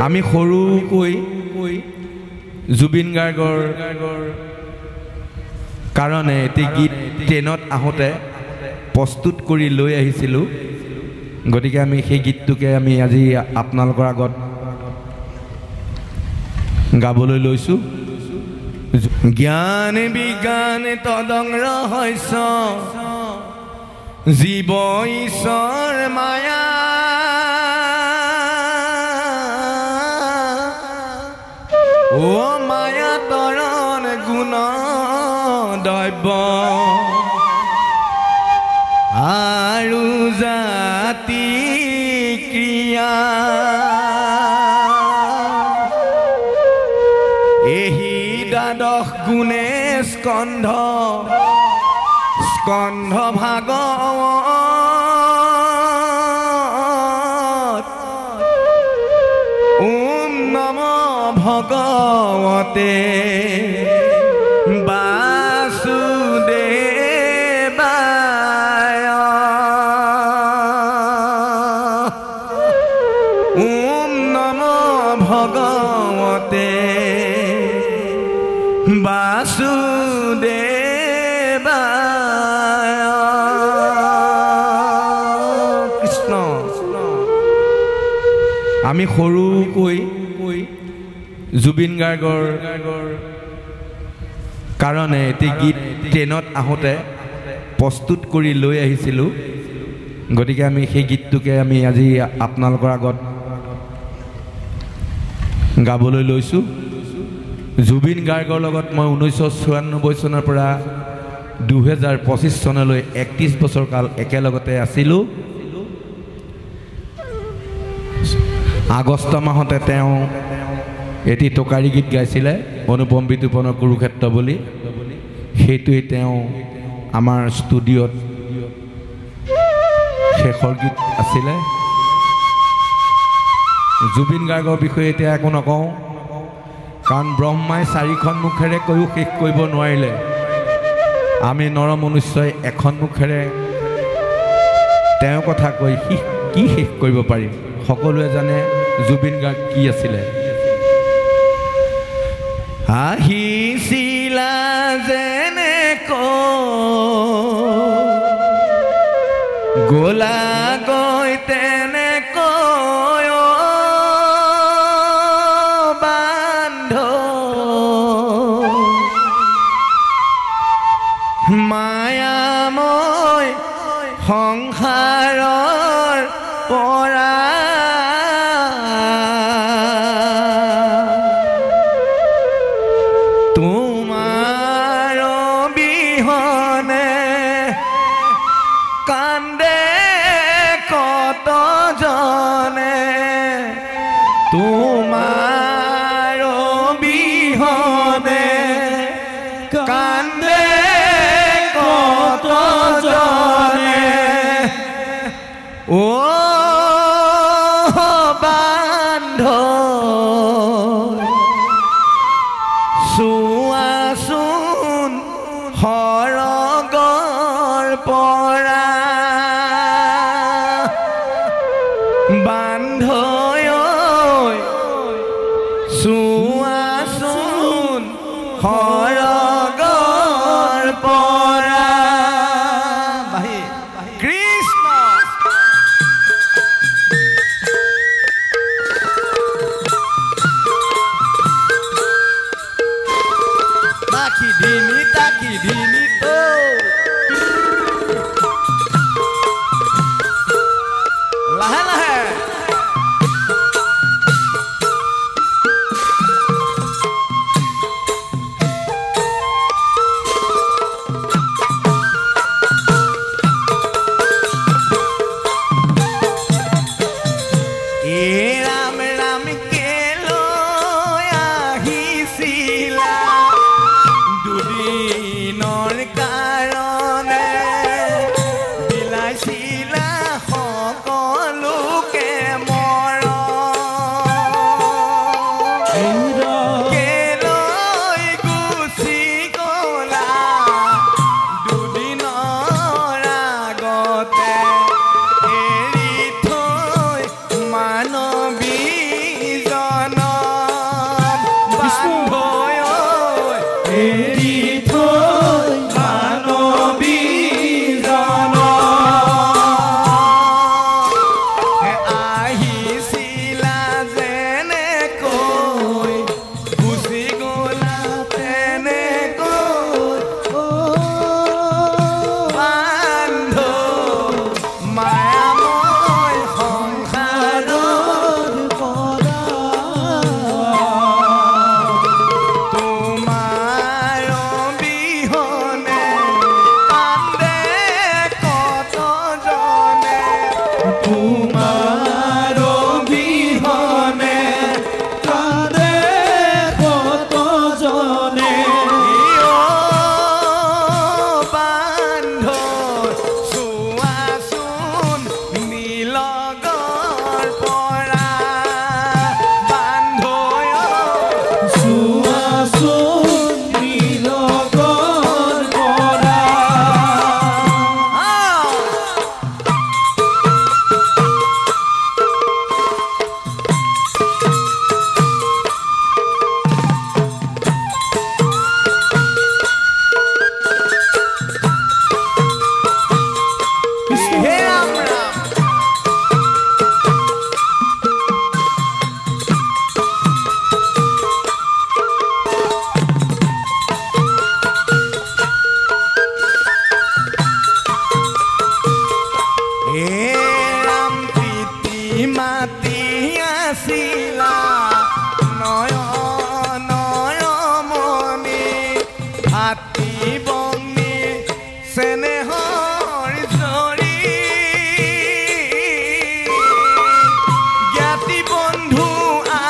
আমি সৰুকৈ জুবিন গাৰ্গৰ কাৰণে এটি গীত ট্ৰেইনত আহোঁতে প্ৰস্তুত কৰি লৈ আহিছিলোঁ। গতিকে আমি সেই গীতটোকে আমি আজি আপোনালোকৰ আগত গাবলৈ লৈছোঁ। জ্ঞান বিজ্ঞান তদং ৰহস্য জীৱ ঈশ্বৰ মায়া ও মায়া তৰণ গুণ দব্য আৰু জাতি ক্ৰিয়া এহি দ্বাদশ গুণে স্কন্ধ স্কন্ধ ভাগৱত ওম নম ভগৱতে বাসুদেবায় ওম নম ভগৱতে বাসুদেবায় কৃষ্ণ। আমি সৰুকৈ জুবিন গাৰ্গৰ কাৰণে এটি গীত ট্ৰেইনত আহোঁতে প্ৰস্তুত কৰি লৈ আহিছিলোঁ। গতিকে আমি সেই গীতটোকে আমি আজি আপোনালোকৰ আগত গাবলৈ লৈছোঁ। জুবিন গাৰ্গৰ লগত মই 1994 চনৰ পৰা 2025 চনলৈ 31 বছৰ কাল একেলগতে আছিলোঁ। আগষ্ট মাহতে তেওঁ এটি টকাৰী গীত গাইছিলে অনুপম বিতুপনৰ কুৰুক্ষেত্ৰ বুলি। সেইটোৱেই তেওঁ আমাৰ ষ্টুডিঅ'ত শেষৰ গীত আছিলে। জুবিন গাৰ্গৰ বিষয়ে এতিয়া একো নকওঁ, কাৰণ ব্ৰহ্মাই 4খন মুখেৰে কৈও শেষ কৰিব নোৱাৰিলে। আমি নৰ মনুষ্যই এখন মুখেৰে তেওঁৰ কথা কৈ কি শেষ কৰিব পাৰিম। সকলোৱে জানে জুবিন গাৰ্গ কি আছিলে। আহিছিলা যেনেকৈ গলা গৈ তেনেকৈ বান্ধ মায়াময় সংসাৰৰ পৰা তোমাৰ বিহনে কান্দে কতজনে তোমাৰ বিহনে কান্দে কতজনে ও বান্ধ চোৱাচোন সৰগৰ পৰা বান্ধৈ চোৱাচোন সৰগৰ পৰা কৃষ্ণ। তাকি ধিনি তো লাহে লাহে মানবী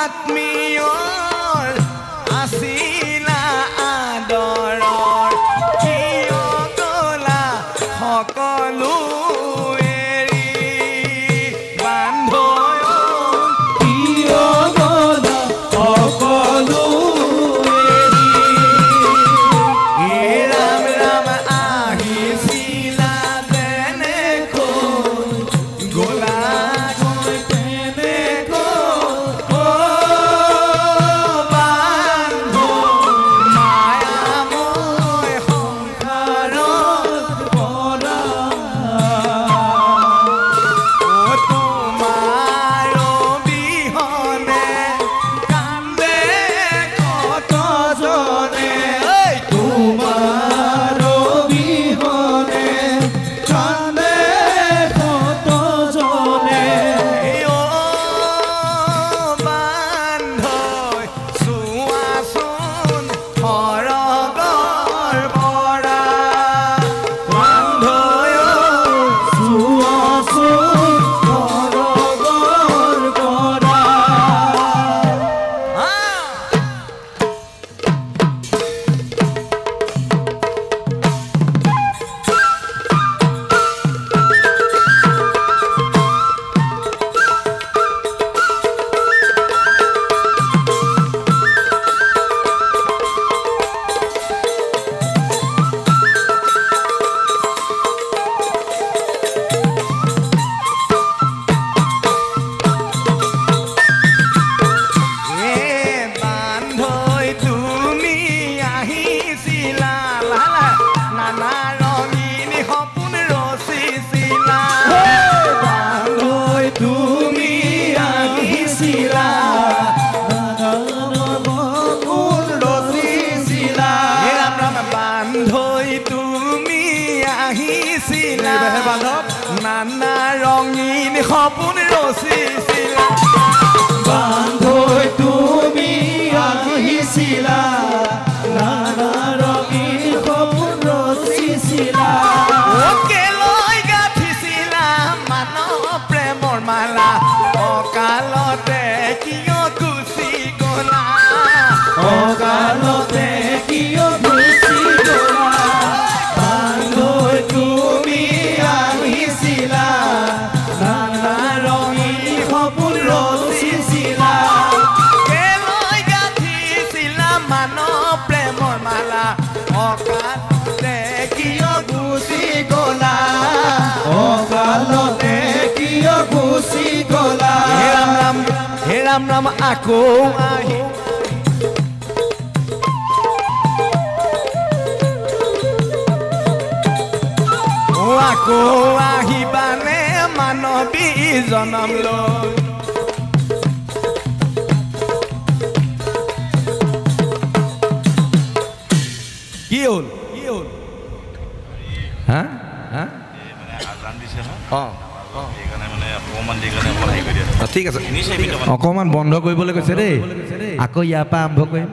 আত্মীয়ৰ আছিলা আদৰৰ কিয় গলা সকলো এৰি বান্ধৈ কিয় গলা সকলো নানা ৰঙীন সপোন ৰচিছিলা বান্ধৈ তুমি আহিছিলা নানা ৰঙীন সপোন ৰচিছিলা কেলৈ গাঁঠিছিলা মানৱ প্ৰেমৰ মালা অকালতে কিয় গুচি গলা অকালতে কিয় গুচি গলা বান্ধৈ তুমি আহিছিলা নানা ৰঙীন সপোন ৰচিছিলা কেলৈ গাঁঠিছিলা মানৱ প্ৰেমৰ মালা অকালতে কিয় গুচি গলা অকালতে কিয় গুচি গলা হে ৰাম ৰাম আকৌ আহি আকৌ আহিবানে মানৱী জনম লৈ কি হ'ল হা হা ঠিক আছে অকণমান বন্ধ কৰিবলৈ কৈছে দেই আকৌ ইয়াৰ পৰা আৰম্ভ কৰিম